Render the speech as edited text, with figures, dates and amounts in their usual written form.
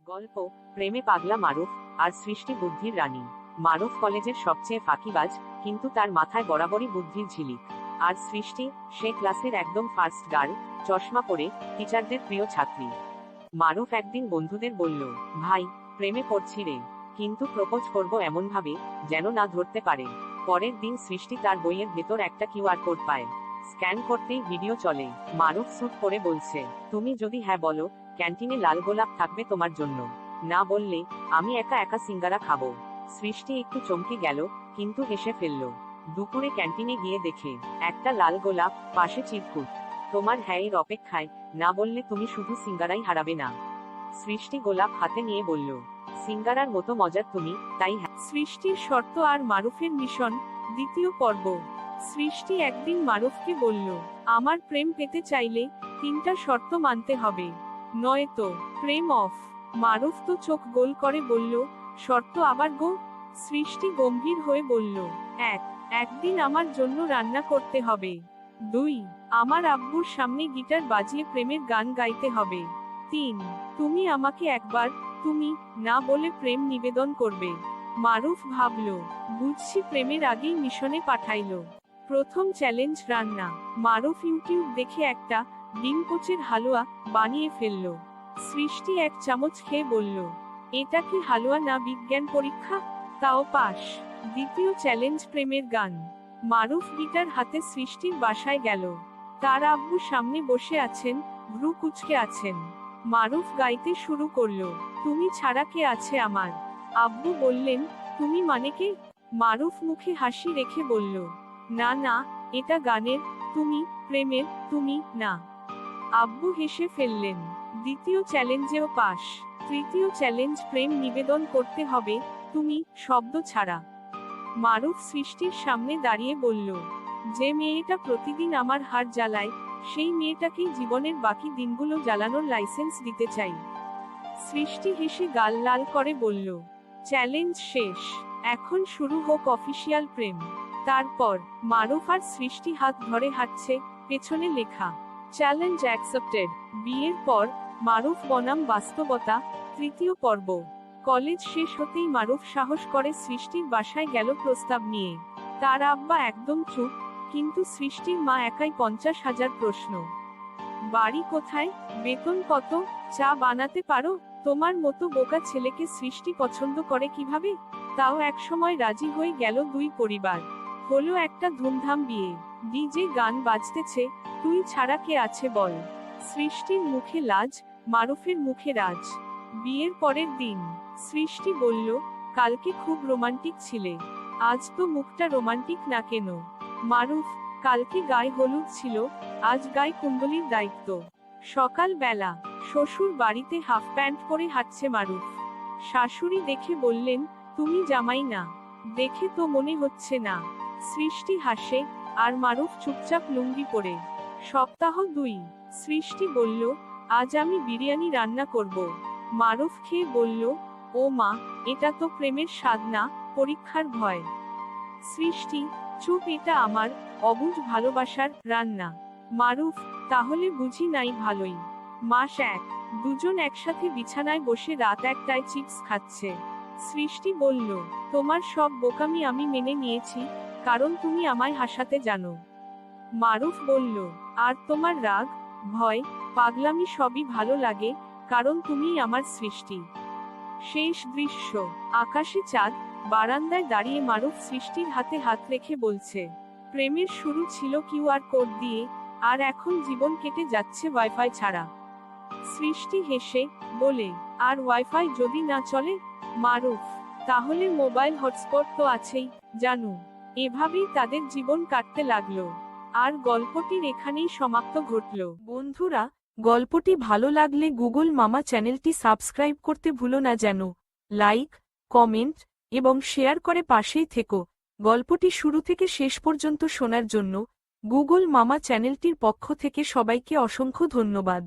গল্প প্রেমে পাগলা মারুফ আর সৃষ্টি বুদ্ধির রানী। মারুফ কলেজের সবচেয়ে ফাঁকিবাজ, কিন্তু তার মাথায় বরাবরই বুদ্ধির ঝিলিক। আর সৃষ্টি, সে ক্লাসের একদম ফার্স্ট গার্ল, চশমা পরে, টিচারদের প্রিয় ছাত্রী। মারুফ একদিন বন্ধুদের বলল, ভাই, প্রেমে পড়ছি রে, কিন্তু প্রপোজ করব এমন ভাবে যেন না ধরতে পারে। পরের দিন সৃষ্টি তার বইয়ের ভেতর একটা কিউআর কোড পায়। স্ক্যান করতেই ভিডিও চলে। মারুফ স্যুট পরে বলছে, তুমি যদি হ্যাঁ বলো, ক্যান্টিনে লাল গোলাপ থাকবে তোমার জন্য, না বললে আমি একা একা সিঙ্গারা খাবো। সৃষ্টি একটু চমকে গেল, কিন্তু হেসে ফেলল। দুপুরে ক্যান্টিনে গিয়ে দেখে একটা লাল গোলাপ, পাশে চিরকুট, তোমার হ্যাঁ এর অপেক্ষায়, না বললে তুমি শুধু সিঙ্গারাই হারাবে না। সৃষ্টি গোলাপ হাতে নিয়ে বলল, সিঙ্গারার মতো মজার তুমি, তাই হ্যাঁ। সৃষ্টির শর্ত আর মারুফের মিশন, দ্বিতীয় পর্ব। সৃষ্টি একদিন মারুফকে বলল, আমার প্রেম পেতে চাইলে 3টা শর্ত মানতে হবে, নয়তো প্রেম অফ। মারুফ তো চোখ গোল করে বলল, শর্ত আবার গো? সৃষ্টি গম্ভীর হয়ে বলল, একদিন আমার জন্য রান্না করতে হবে। 2, আমার আব্বুর সামনে গিটার বাজিয়ে প্রেমের গান গাইতে হবে। 3, তুমি আমাকে একবার তুমি না বলে প্রেম নিবেদন করবে। মারুফ ভাবল, বুঝছি প্রেমের আগেই মিশনে পাঠাইলো। প্রথম চ্যালেঞ্জ রান্না। মারুফ ইউটিউব দেখে একটা ডিম পোচের হালুয়া বানিয়ে ফেলল। সৃষ্টি 1 চামচ খেয়ে বলল, এটা কি হালুয়া না বিজ্ঞান পরীক্ষা? তাও পাস। দ্বিতীয় চ্যালেঞ্জ প্রেমের গান। মারুফ গিটার হাতে সৃষ্টির বাসায় গেল। তার আব্বু সামনে বসে আছেন, ভ্রু কুঁচকে আছেন। মারুফ গাইতে শুরু করলো, তুমি ছাড়া কে আছে আমার। আব্বু বললেন, তুমি মানে কে? মারুফ মুখে হাসি রেখে বলল, না না, এটা গানের তুমি, প্রেমের তুমি না। আব্বু হেসে ফেললেন। দ্বিতীয় চ্যালেঞ্জেও পাস। তৃতীয় চ্যালেঞ্জ প্রেম নিবেদন করতে হবে তুমি শব্দ ছাড়া। মারুফ সৃষ্টির সামনে দাঁড়িয়ে বলল, যে মেয়েটা প্রতিদিন আমার হাড় জ্বালায়, সেই মেয়েটাকেই জীবনের বাকি দিনগুলো জ্বালানোর লাইসেন্স দিতে চাই। সৃষ্টি হেসে গাল লাল করে বলল, চ্যালেঞ্জ শেষ, এখন শুরু হোক অফিসিয়াল প্রেম। তারপর মারুফ আর সৃষ্টি হাত ধরে হাঁটছে, পেছনে লেখা, চ্যালেঞ্জ অ্যাকসেপ্টেড। বিয়ের পর মারুফ বনাম বাস্তবতা, তৃতীয় পর্ব। কলেজ শেষ হতেই মারুফ সাহস করে সৃষ্টির বাসায় গেল প্রস্তাব নিয়ে। তার আব্বা একদম চুপ, কিন্তু সৃষ্টির মা একাই 50,000 প্রশ্ন। বাড়ি কোথায়? বেতন কত? চা বানাতে পারো? তোমার মতো বোকা ছেলেকে সৃষ্টি পছন্দ করে কিভাবে? তাও একসময় রাজি হয়ে গেল 2 পরিবার। হলো একটা ধুমধাম বিয়ে। ডিজে গান বাজতেছে, তুই ছাড়া কে আছে বল। সৃষ্টির মুখে লাজ, মারুফের মুখে রাজ। বিয়ের পরের দিন সৃষ্টি বলল, কালকে খুব রোমান্টিক ছিলে, আজ তো মুখটা রোমান্টিক না কেন? মারুফ, কালকে গায়ে হলুদ ছিল, আজ গায়ে কুণ্ডলির দায়িত্ব। সকাল বেলা শ্বশুর বাড়িতে হাফ প্যান্ট পরে হাঁটছে মারুফ। শাশুড়ি দেখে বললেন, তুমি জামাই না, দেখে তো মনে হচ্ছে না। সৃষ্টি হাসে, আর মারুফ চুপচাপ লুঙ্গি পরে। সপ্তাহ 2। সৃষ্টি বলল, আজ আমি বিরিয়ানি রান্না করব। মারুফ খেয়ে বলল, ও মা, এটা তো প্রেমের স্বাদ না, পরীক্ষার ভয়। সৃষ্টি, চুপ, এটা আমার অবুঝ ভালোবাসার রান্না। মারুফ, তাহলে বুঝি নাই ভালোই। মাস 1। দুজন একসাথে বিছানায় বসে রাত 1টায় চিপস খাচ্ছে। সৃষ্টি বলল, তোমার সব বোকামি আমি মেনে নিয়েছি, কারণ তুমি আমায় হাসাতে জানো। মারুফ বলল, আর তোমার রাগ, ভয়, পাগলামি সবই ভালো লাগে, কারণ তুমিই আমার সৃষ্টি। শেষ দৃশ্য, আকাশে চাঁদ, বারান্দায় দাঁড়িয়ে মারুফ সৃষ্টির হাতে হাত রেখে বলছে, প্রেমের শুরু ছিল কিউআর কোড দিয়ে, আর এখন জীবন কেটে যাচ্ছে ওয়াইফাই ছাড়া। সৃষ্টি হেসে বলে, আর ওয়াইফাই যদি না চলে? মারুফ, তাহলে মোবাইল হটস্পট তো আছেই, জানু। এভাবেই তাদের জীবন কাটতে লাগলো। আর গল্পটির এখানেই সমাপ্ত ঘটল। বন্ধুরা, গল্পটি ভালো লাগলে গুগল মামা চ্যানেলটি সাবস্ক্রাইব করতে ভুলো না যেন। লাইক, কমেন্ট এবং শেয়ার করে পাশেই থেকো। গল্পটি শুরু থেকে শেষ পর্যন্ত শোনার জন্য গুগল মামা চ্যানেলটির পক্ষ থেকে সবাইকে অসংখ্য ধন্যবাদ।